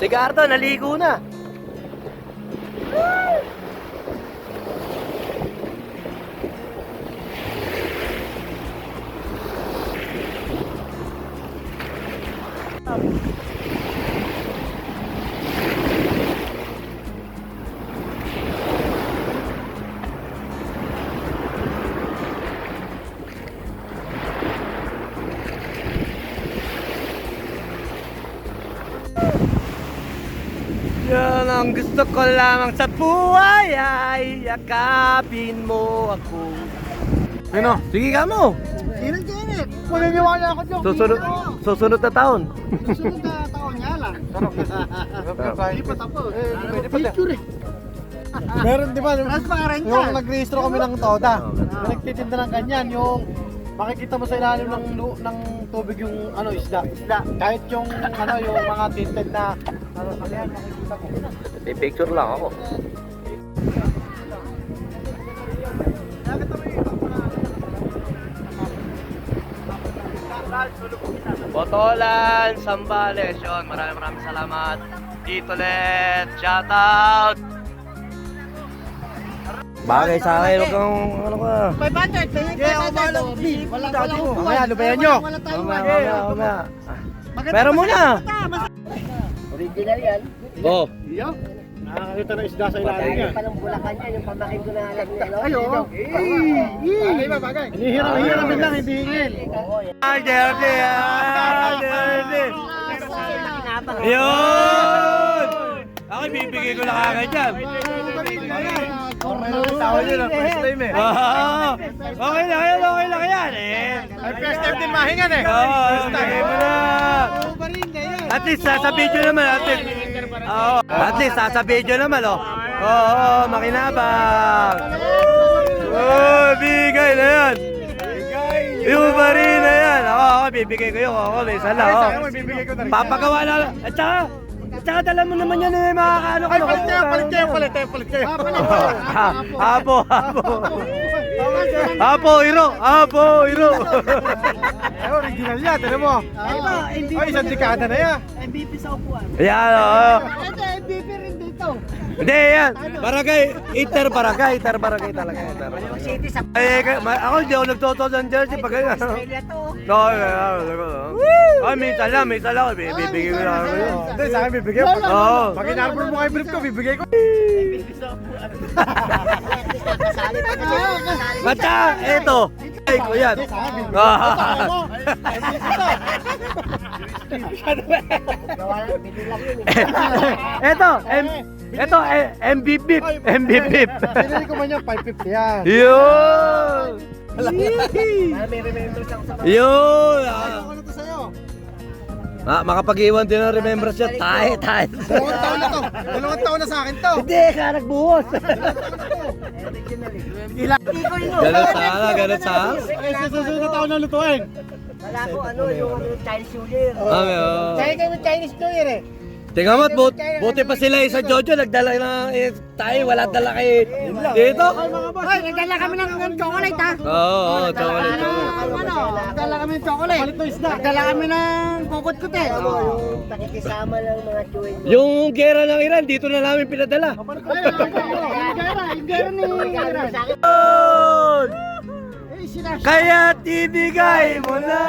Ricardo, naligo na. Yan ang gusto ko lamang sa buhay ay yakapin mo ako. Ano? Sige ka mo. Init. Maniniwala ako dyan. Susunod na taon. Susunod na taon niya lang. Hindi pa tapos. Picture eh. Meron di ba? Transparent Yung yan. nag-rehistro kami ng TODA. Yung nagtitinda ng ganyan, yung makikita mo sa ilalim ng tubig yung ano isda. Kahit yung ano yung mga tinted na ano yan, makikita mo. Picture lang ako. Botolan, Sambales, yun. Maraming salamat. Dito ulit, shoutout. Bagay sa akin, huwag kang ano ka. 500. Mamaya, lubayan nyo. Wala tayong Mamaya. Pero muna. Original yan. Oh. Iyo. Nakakita ng isda sa ilalim niya. Palang Bulacan yan, yung pamakin ko na alam niya. Ayo. Bagay ba, bagay? Hinihiramin lang, hindi hingil. Ay, dirty. Yun! Ako, bibigay ko lang agad yan. Tawag yun ang first time eh. Okay lang yan eh. Ay, first time din mahingan eh. Oo, bigay mo na. At least, sa video naman, at least, sa video naman, oh. Oo, makinabang. Oh, bigay na yan. Yung pa rin na yan. Ako, bibigay ko yun. Ako, may isa lang. Papagawa na lang. At saka dala mo naman yan eh, makakaano ka. Palit kayo. Apo, iro. Ay, original yan, tinan mo. Ay, isang dekada na yan. MVP sa upuan. Ayan, oo. Ito, MVP rin dito. Hindi, yan. Barangay talaga. City sa Ako hindi ako nagtoto ng jersey pag ganyan. Australia to. No, ay, minsan lang, bibigay ko lang ako yun. Hindi, sa akin bibigay ko. Oo. Pag in-arbor mo kay brief ko, bibigay ko. MVP sa upuan. Kasali pa kasi. Basta, eto. Ay, ko yan. Eto, MVP. Pinili ko man yan, 550 yan. Yun! May remembrance ako sa mga. Yun! Ano to sa'yo? Makapag-iwan din ng remembrance siya. Tayo. Dalawang taon na to. Dalawang taon na sa akin to. Hindi, ka nagbuhos. Ganun sana. Ay, sa susunod na taon na lutuin. Wala ko yung Chinese New Year. Kaya kayo ng Chinese New Year eh. Tingnan mo, buti pa sila sa Jojo, nagdala na tayo, wala dala kay dito. Hoy, nagdala kami ng chocolate ha. Oo, chocolate. Nagdala kami ng chocolate. Palit ng isda. Nagdala kami ng kukut-kut eh. Yung pakikisama ng mga chewing. Yung gera ng Iran, dito na namin pinadala. Yung gera ni Iran. Yun! Kaya tibigay mo na.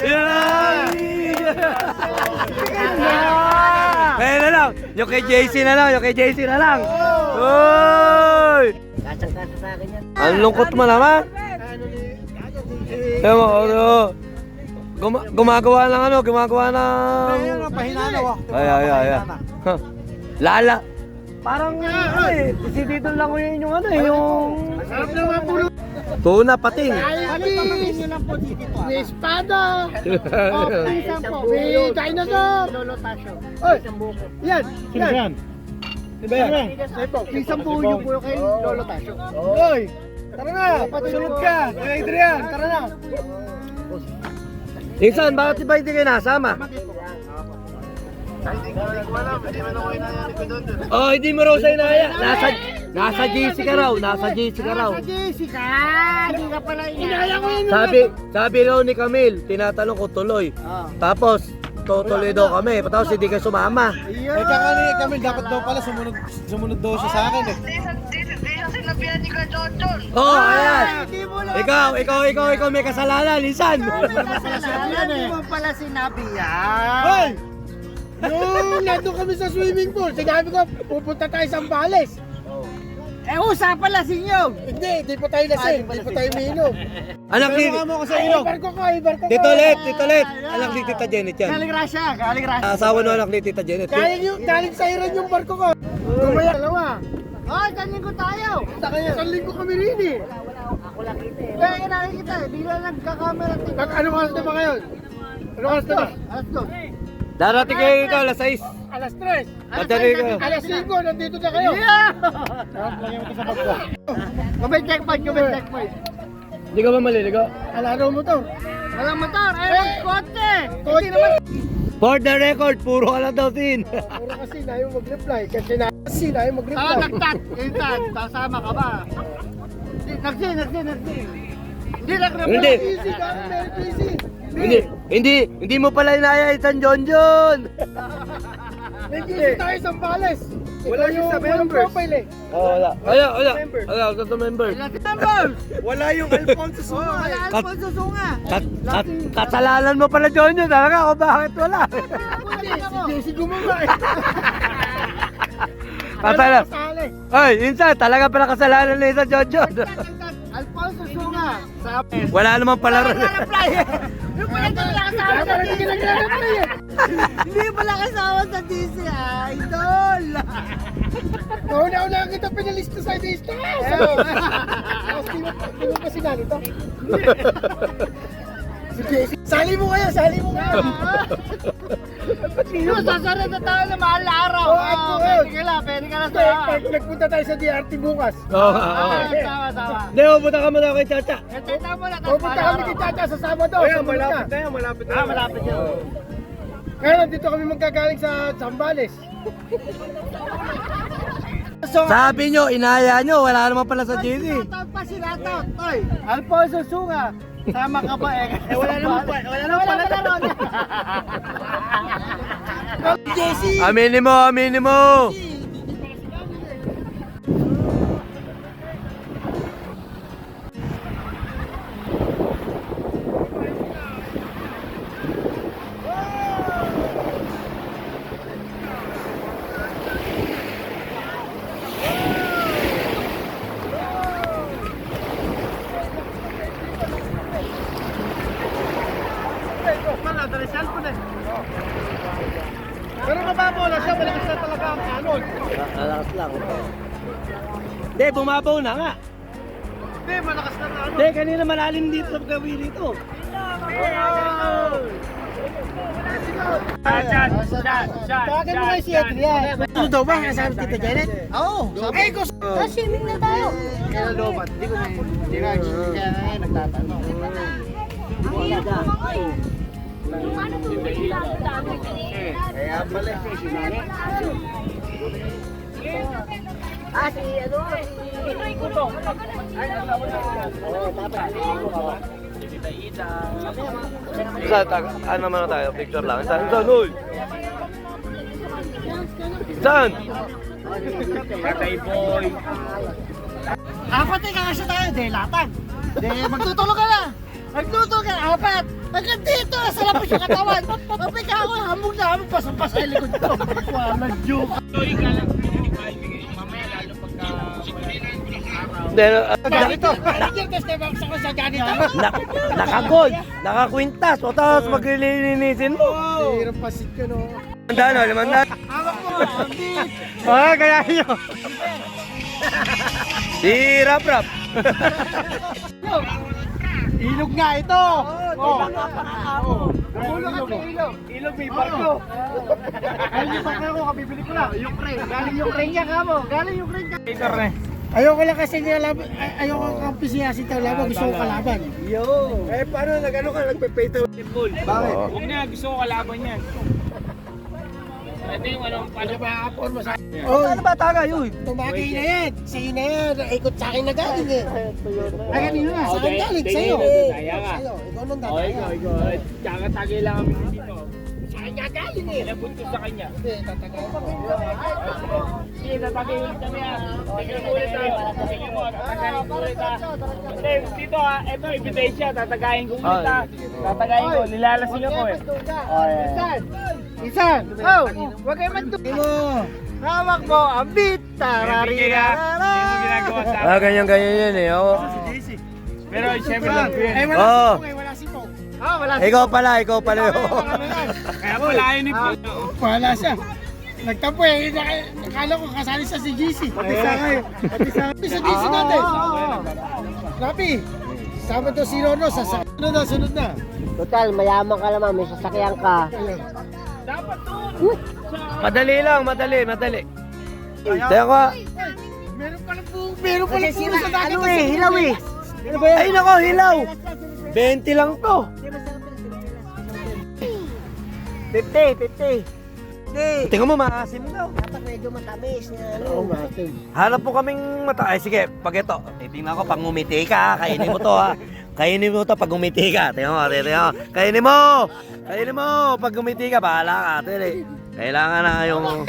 Yan! Kaya na lang, yung kay JC na lang. Uy! Kasang-kasa sa akin yan. Ang lungkot mo naman. Ewan mo, gumagawa ng Ayun, pahinanaw ah. Ay. Huh. Lala. Parang si Dito lang ko yun yung tuna pating. May espada. Isang po. May dinosaur. Lolo Tasyo. Isang buko. Yan. Sino ba yan? Sino ba yan? Isang buko po kay Lolo Tasyo. Hoy! Tara na! Sunod ka! Kaya Adrian, tara na! Insan, bakit ba hindi kayo nasama? Oh, hindi mo raw sa inaya. Nasa JC ka raw. Jessica! Hindi ka pala inaya ko yun. Sabi raw ni Camille, tinatanong ko tuloy. Tapos, tutuloy daw kami. Tapos hindi kayo sumama. Eh kakani kami dapat daw pala sumunod daw siya sa akin eh. Di siya sinabihan ni Ka Jojon. Oo, ayan. Ikaw may kasalanan, Lisan. Hindi mo pala sinabi yan. Hoy! Nung nandun kami sa swimming pool, sinabi ko, pupunta tayo sa Zambales. Eh, usapan lasing nyo. Hindi pa tayo lasing, hindi pa tayo umiinom. Anak ni... Pero mo ako sa inom. Ibar ko. Tito Let. Anak ni Tita Janet yan. Galing Russia. Asawa no anak ni Tita Janet. Galing sa Iran yung barko ko. Kumaya, dalawa. Oh, isang linggo tayo. Isang linggo kami rin eh. Ako lang kita eh. Kaya nakikita eh. Di lang nagkakamera. Anong oras na ba ngayon? Anong oras na ba? Alas 2. Darating kayo dito, alas 6. Alas 3. Darating kayo. Alas 5, nandito na kayo. Yeah! Sarap lang yung sa barko. Kumay checkpoint. Hindi ka ba maliligo? Alano mo to? Walang motor. Eh, kotse. Kotse. For the record, puro ka lang daw sin. Puro kasi na yung mag-reply. Kasi na yung mag-reply. Saka nagtat. Intan, sasama ka ba? Nagsi. Hindi nag-reply. Hindi. Easy ka, very busy. Hindi mo pala inaya isang John. May busy tayo sa Zambales. Wala yung profile eh. Wala, sa members. Members. Wala yung Alfonso Suma. Wala Alfonso Sunga. Kasalanan mo pala John talaga kung bakit wala. Si Jesse gumawa eh. Kasalanan. Ay, insan, talaga pala kasalanan na isa John. Alfonso Sunga. Wala naman pala ron. Yung pala talaga kasama sa DC. Hindi pala kasama sa DC, idol. Nauna kita pinalista sa lista. Tapos di mo pa sinali to. Si Jesse. Sali mo kayo. Yung sasaran na tayo na mahal na araw. Pwede ka na sa... Nagpunta tayo sa DRT bukas. Oo. Sama. Hindi, pupunta ka muna kay Chacha. Pupunta kami kay Chacha sa Sabado. Malapit na yan. Malapit yun. Ngayon, dito kami magkagaling sa Zambales. Sabi nyo, inaya nyo, wala naman pala sa GC. Sinatot. Oy, Alfonso Sunga. Sama ka ba eh? Wala naman pala ron. Jesse! Aminin mo. Pero mababaw na siya, malakas na talaga ang kanon. Malakas lang. Hindi, bumabaw na nga. Hindi, malakas na ang kanon. Hindi, kanina malalim dito sa gabi dito. Bakit mo kayo si Adrian? Ano daw ba? Kasama Tita Janet? Oo. Eh, gusto. Swimming na tayo. Kailan daw ba? Hindi ko na. Hindi na. Kaya na nagtatanong. Kaya pala. Si Pinoy Kutong. Ano naman tayo? Picture lang. Saan? Uy! Saan? Apat eh, kakasya tayo. Latag. Magtutulog ka na. Apat. Hanggang dito, nasa labas yung katawan. Kapag ako, hamog na hamog, pasang sa likod ko. Walang joke. Ganito. Ganito, step sa ko sa ganito. Nakagoy! Nakakwintas! O tapos maglilinisin mo! Hirap pasit ka, no? Limandaan. Hawak mo, Kaya nyo! Si Rap. Ilog nga ito! Oh. Ulo ka sa ilog. Ilog may barko. Ayun yung barko ko, kabibili ko lang. Ukraine. Galing Ukraine yan ka mo. Galing Ukraine ka. Ayoko lang kasi nilalaban. Ayoko kang pisiyasin tayo laban. Gusto ko kalaban. Yo! Eh, paano nag-ano ka? Nagpe-pay to full. Bakit? Huwag na, gusto ko kalaban yan. Ito yung Ano ba kapon mo sa... Oh, Ano ba taga yun? tumaki na yan. Sa'yo na yan. Ikot sa akin na galing eh. Ay, kanino na? Sa akin galing. Sa'yo. Daya ka. Sa'yo. Ikaw nang Okay, dadaya. ikaw. Tsaka tagay lang kami dito. Sa akin tatagayin eh. Nabuntos sa kanya. Hindi, tatagayin ko. Sige, tatagayin kami ha. Tignan mo ulit ha. Tignan mo, tatagayin ko ulit ha. Hindi, dito ha. Ito, ebidensya. Tatagayin ko ulit ha. Tatagayin ko. Nilalasing ako eh. Isan! Oh! Huwag kayo magtuloy mo! Hawak mo ang beat! Tararira! Hindi mo ginagawa sa akin. Ganyan yan eh. Oh. Pero siyempre lang ko yan. Oh. Wala si Pong. Ah, wala si Ikaw pala yun. Kaya pala yun ni Pong. Wala siya. Nagtampo eh. Nakala ko kasali siya si GC. Pati sa ngayon. Pati sa GC natin. Rapi. Sama to si Rono. Sunod na. Total, mayaman ka naman, may sasakyan ka. Dapat doon. Madali lang, madali. Teka ko. Meron pala puro sa dagat. Ano eh, hilaw eh. Ay nako, hilaw. 20 lang to. 50. Tingnan mo, maasim daw. Dapat medyo matamis na ano. Hanap po kaming mata. Ay sige, pag ito. Tingnan ko, pag ngumiti ka, kainin mo to ha. Kainin mo to pag ngumiti ka. Tingnan mo, tingnan mo. Kainin mo. Pag ngumiti ka, bahala ka. Kailangan na yung...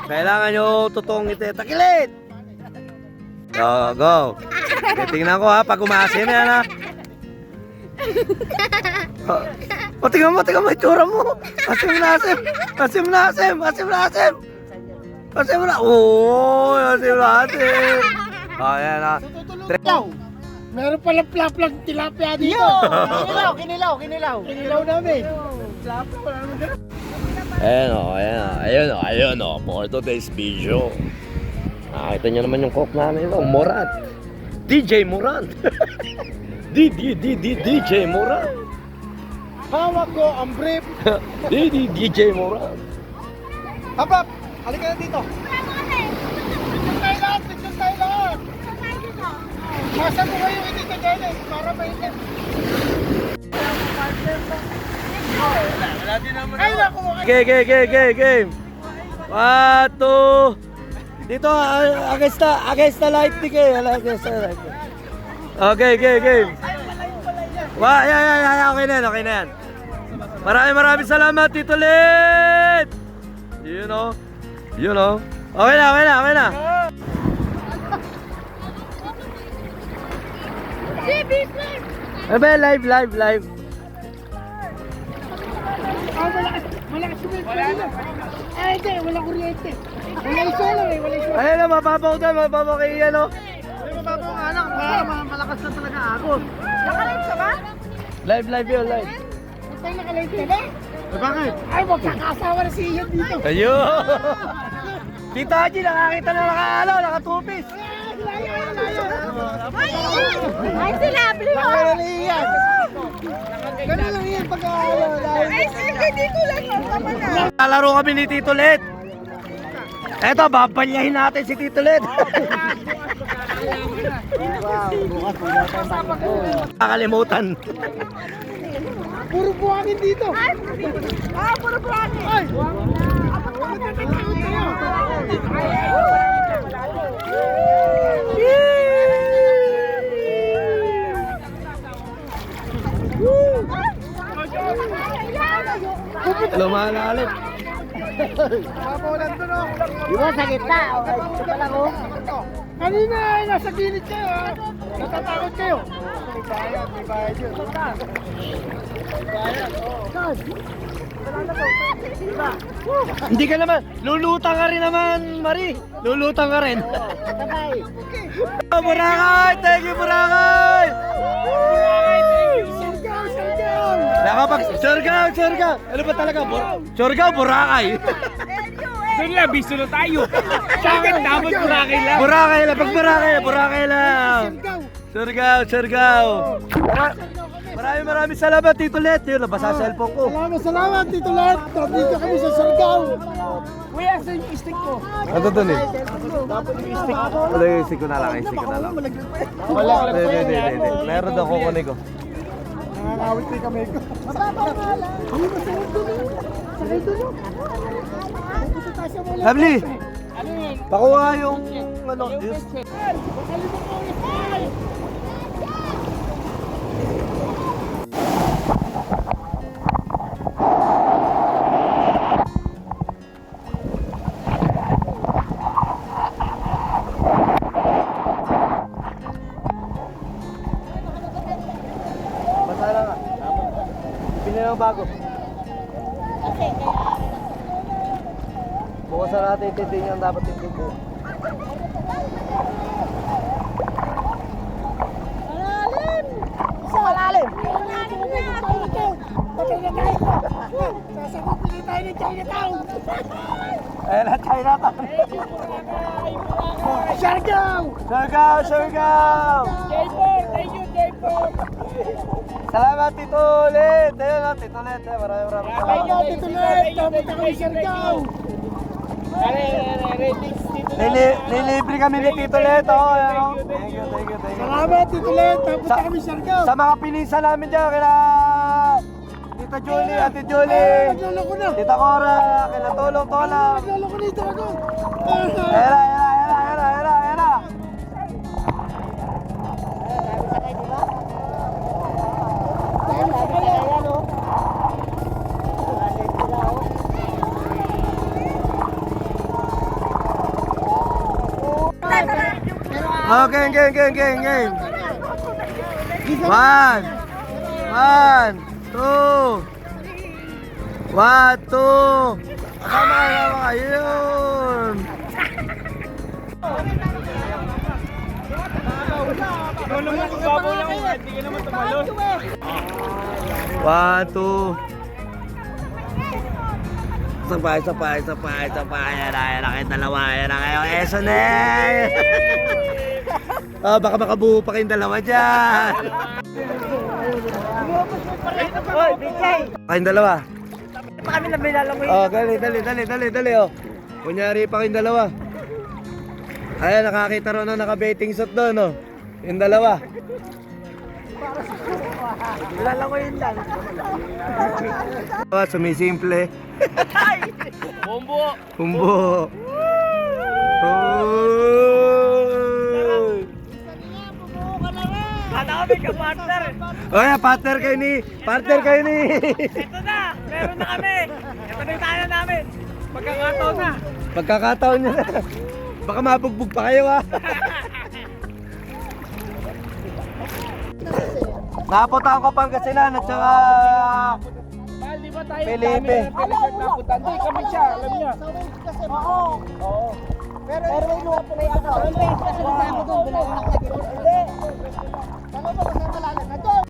Kailangan yung totoong ngiti. Takilid! Go. Tingnan ko ha, pag umasin na yan ha. Tingnan mo yung itsura mo. Asim na. Oo, asim na. Ayan ha. Meron pala plaplag tilapia dito. Kinilaw. Kinilaw namin. Ayan o. For today's video. Nakita nyo naman yung cook namin ito. Moran. DJ Moran. DJ Moran. Hawak ko ang brief. DJ Moran. Hapap, halika na dito. Picture tayo lahat. Masa mo kayo hindi ka dyan para mainit. Ay, naku mo kayo. Game. 1, 2. Dito, against the light ni Kay. Against the light. Okay, game. Okay na yan. Maraming salamat, Tito Lit! You know. Okay na. Live. Ah, malakas yung Ay, hindi, wala kuryente. Wala iso lang eh, wala iso. Ayun na, mababaw kay ano. May mababaw nga lang, malakas na talaga agos. Nakalate ka ba? Live yun. Patay nakalate ka ba? Bakit? Ay, magkakasawa na si Ian dito. Ayun! Tita Haji, nakakita na nakatupis. Ay, sinabi mo! Nakakita na Ian. Ganun lang Ian pag-aalala. Ay, sige, dito lang ang tama na. Lalaro kami ni Tito Lit. Eto, babalyahin natin si Tito Lit. Kakalimutan. Puro buhangin dito. Puro buhangin. Ay! Magkakatakot kayo. Lumalalim. Mapawalan doon oh. Di ba sa gitna? Okay, ito pala ko. Kanina ay nasa gilid kayo ha. Natatakot kayo. May bayad yun. Hindi ka naman. Lulutang ka rin naman, Marie. Lulutang ka rin. Boracay! Thank you, Boracay! Surigao! Ano ba talaga? Surigao, Boracay! Doon lang, biso na tayo. Bakit dapat Boracay lang? Boracay lang! Surigao! Maraming salamat, Tito Let. Yun, nabasa sa cellphone ko. Salamat Tito Lat. Dito kami sa Surigao. Kuya, asa yung stick ko? Ano doon eh? Wala yung stick ko na lang. Hindi. Meron daw kukunin ko. Nangangawit na kami ko. Mababaw nga lang. Hindi mo sa doon eh. Sakay doon oh. Lovely! Pakuha yung ano. bago. Bukasan natin itindihin yung dapat itindihin. Malalim! Sasakupin tayo ng Chinatown! Ayan na, Chinatown. Siargao! Surgaw, surgaw! Thank you, J4. Salamat, Tito ulit. Ayun na, Tito ulit. Maraming Thank you, Tito Len! Dapat ako ng Siargao! Ratings dito na. Nilibre kami ni Tito Leto. Thank you, thank you, thank you. Salamat, Tito Len! Dapat Sa- kami Siargao! Sa mga pinisa namin dyan, kila Tita Julie, Ate Julie, Nagloloko na! Tita Cora, kila Tulong Tolang. Nagloloko na ito ako! Ayan na. Oh, game. 1, 2. 1, 2. Kasama kayo. Yun. Ikaw naman, babaw lang ako. Hindi ka naman tumalon. 1, 2. Sabay. Ayan na kayong dalawa. Ayan na kayo. Eso na. Oh, baka makabuo pa kayong dalawa dyan. Kayong dalawa. Pa kami na binalangoy. Oh, dali. Oh. Kunyari pa kayong dalawa. Ayan, nakakita ron na naka-betting shot doon, oh. Yung dalawa. Binalangoyin lang. Oh, sumisimple. Bombo. Kumbo. Kala kami ka-partner. Oh, yeah, partner kayo ni. Ito na, meron na kami. Ito na yung tayo namin. Pagkakataon na. Pagkakataon nyo na. Baka mabugbog pa kayo, ha. Napunta ko Pangasinan at saka Mahal, di ba tayo Felipe. napunta? Hindi, kami siya, alam niya. Oo. Oo. Pero may luwa po may ano.